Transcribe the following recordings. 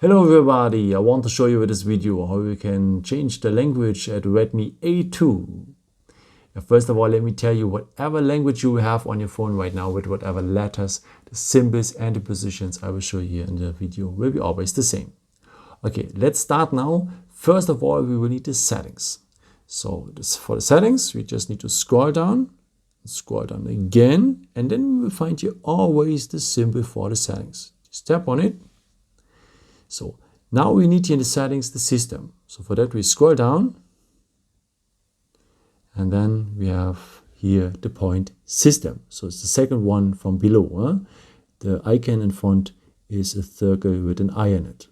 Hello everybody, I want to show you with this video how you can change the language at Redmi A2. First of all, let me tell you whatever language you have on your phone right now with whatever letters, the symbols and the positions I will show you here in the video will be always the same. Okay, let's start now. First of all, we will need the settings. So for the settings, we just need to scroll down again, and then we will find here always the symbol for the settings. Just tap on it. So now we need here in the settings the system. So for that we scroll down and then we have here the point system. So it's the second one from below. The icon in front is a circle with an eye in it,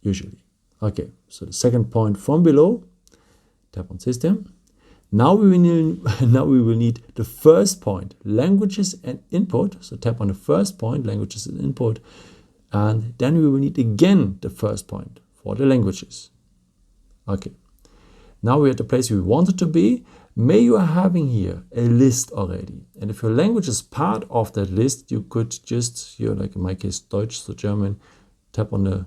usually. Okay, so the second point from below, tap on system. Now we will need the first point, languages and input. So tap on the first point, languages and input. And then we will need again the first point for the languages. Okay, now we're at the place we wanted to be. May you are having here a list already. And if your language is part of that list, you could just, here like in my case, Deutsch, so German, tap on the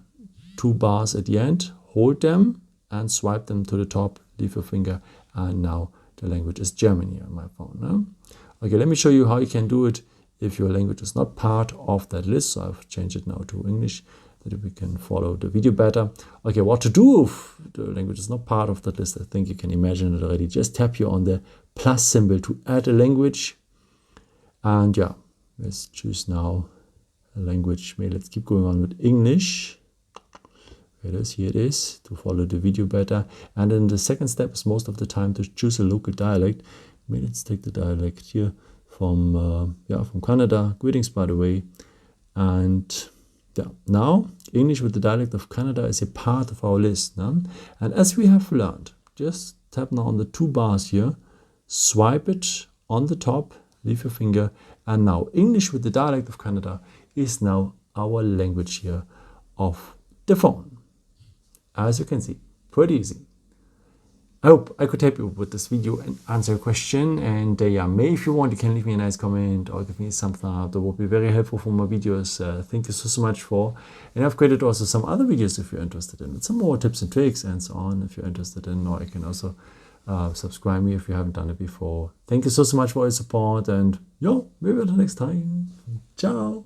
two bars at the end, hold them and swipe them to the top, leave your finger, and now the language is German here on my phone. Okay, let me show you how you can do it if your language is not part of that list. So I've changed it now to English so that we can follow the video better. Okay, what to do if the language is not part of that list? I think you can imagine it already. Just tap here on the plus symbol to add a language. And yeah, let's choose now a language. Maybe let's keep going on with English. Here it is, to follow the video better. And then the second step is most of the time to choose a local dialect. Maybe let's take the dialect here from Canada. Greetings, by the way. And yeah, now English with the dialect of Canada is a part of our list. And as we have learned, just tap now on the two bars here, swipe it on the top, leave your finger, and now English with the dialect of Canada is now our language here of the phone. As you can see, pretty easy. I hope I could help you with this video and answer a question. And maybe if you want, you can leave me a nice comment or give me some thumbs up. That would be very helpful for my videos. Thank you so much for. And I've created also some other videos if you're interested in it. Some more tips and tricks and so on if you're interested in. Or you can also subscribe me if you haven't done it before. Thank you so much for your support. And maybe until next time. Ciao.